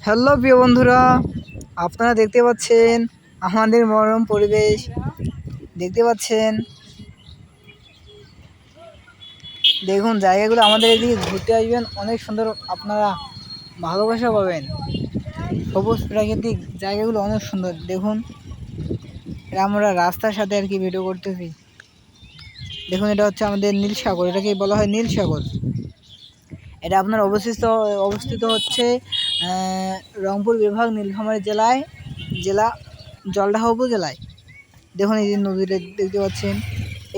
Hello প্রিয় বন্ধুরা, আপনারা দেখতে পাচ্ছেন আমাদের মনোরম পরিবেশ। দেখতে পাচ্ছেন, দেখুন জায়গাগুলো। আমাদের এদিকে ঘুরতে আসবেন, অনেক সুন্দর, আপনারা ভালোবাসা পাবেন। সবুজ প্রাকৃতিক জায়গাগুলো অনেক সুন্দর। দেখুন, এটা আমরা রাস্তার সাথে আর কি ভিডিও করতেছি। দেখুন, এটা হচ্ছে আমাদের নীল সাগর, এটাকে বলা হয় নীল সাগর। এটা আপনার অবস্থিত হচ্ছে রংপুর বিভাগ, নীলফামারী জেলা জলঢাকা উপজেলায়। দেখুন, এই যে নদীটা দেখতে পাচ্ছেন,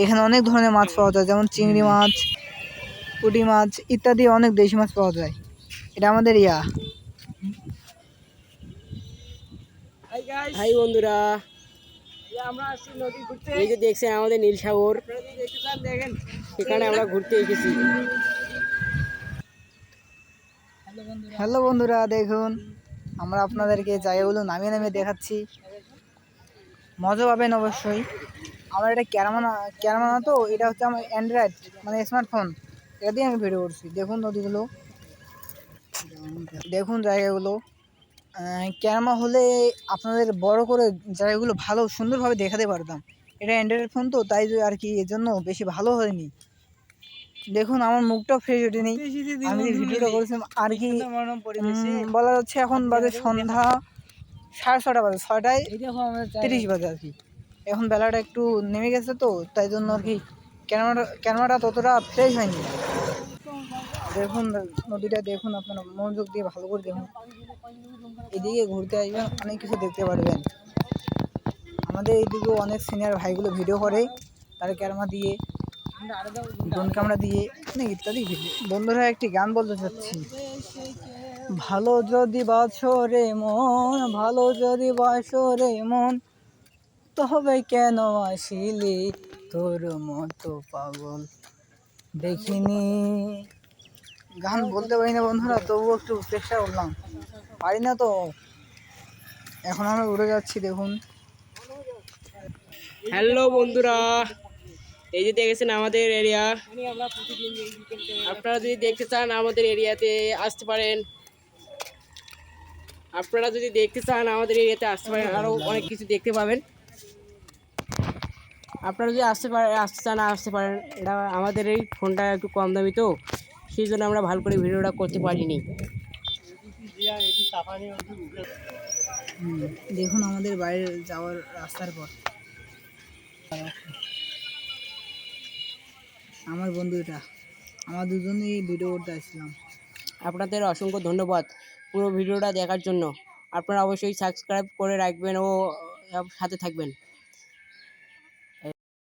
এখানে অনেক ধরনের মাছ পাওয়া যায়, যেমন চিংড়ি মাছ, পুঁটি মাছ ইত্যাদি অনেক দেশি মাছ পাওয়া যায়। এটা আমাদের হাই বন্ধুরা, এই যে দেখছেন আমাদের নীল সাগর, সেখানে আমরা ঘুরতে এসেছি। হ্যালো বন্ধুরা, দেখুন আমরা আপনাদেরকে জায়গাগুলো নামিয়ে নামিয়ে দেখাচ্ছি, মজা পাবেন অবশ্যই। আমার এটা ক্যামেরা না তো, এটা হচ্ছে আমার অ্যান্ড্রয়েড, মানে স্মার্টফোন, এটা দিয়ে আমি ভিডিও করছি। দেখুন নদীগুলো, দেখুন জায়গাগুলো। ক্যামেরা হলে আপনাদের বড় করে জায়গাগুলো ভালো সুন্দরভাবে দেখাতে পারতাম। এটা অ্যান্ড্রয়েড ফোন তো, তাই আর কি, এর জন্য বেশি ভালো হয়নি। দেখুন, আমার মুখটাও ফ্রেশ ওঠেনি, আমি যে ভিডিওটা করেছিলাম আর কি। বলা যাচ্ছে এখন বাজে সন্ধ্যা 6:30 বাজে, 6:30 বাজে আর কি। এখন বেলাটা একটু নেমে গেছে তো, তাই জন্য আর কি ক্যামেরাটা ততটা ফ্রেশ হয়নি। দেখুন নদীটা, দেখুন আপনারা মনোযোগ দিয়ে ভালো করে দেখুন। এদিকে ঘুরতে আসবেন, অনেক কিছু দেখতে পারবেন। আমাদের এইদিকেও অনেক সিনিয়র ভাইগুলো ভিডিও করে, তার ক্যামেরা দিয়ে, ড্রোন ক্যামেরা দিয়ে, অনেক ইত্যাদি ভিডিও। বন্ধুরা, একটি গান বলতে চাচ্ছি। ভালো যদি বাসো রে মন, ভালো যদি বাসো রে মন, তবে কেন আসিলি, তোর মতো পাগল দেখিনি। গান বলতে পারি না বন্ধুরা, তবুও একটু চেষ্টা করলাম, পারি না তো। এখন আমরা উড়ে যাচ্ছি, দেখুন। হ্যালো বন্ধুরা, এই যে দেখেছেন আমাদের এরিয়া। আপনারা যদি দেখতে চান আমাদের এরিয়াতে আসতে পারেন। আরো অনেক কিছু দেখতে পাবেন। আপনারা যদি আসতে পারেন। এটা আমাদের এই ফোনটা একটু কম দামি তো, সেই জন্য আমরা ভালো করে ভিডিওটা করতে পারিনি। দেখুন আমাদের বাইরে যাওয়ার রাস্তার পর আমার বন্ধু, এটা আমরা দুজনেই ভিডিও করতে আসছিলাম। আপনাদের অসংখ্য ধন্যবাদ পুরো ভিডিওটা দেখার জন্য। আপনারা অবশ্যই সাবস্ক্রাইব করে রাখবেন ও সাথে থাকবেন।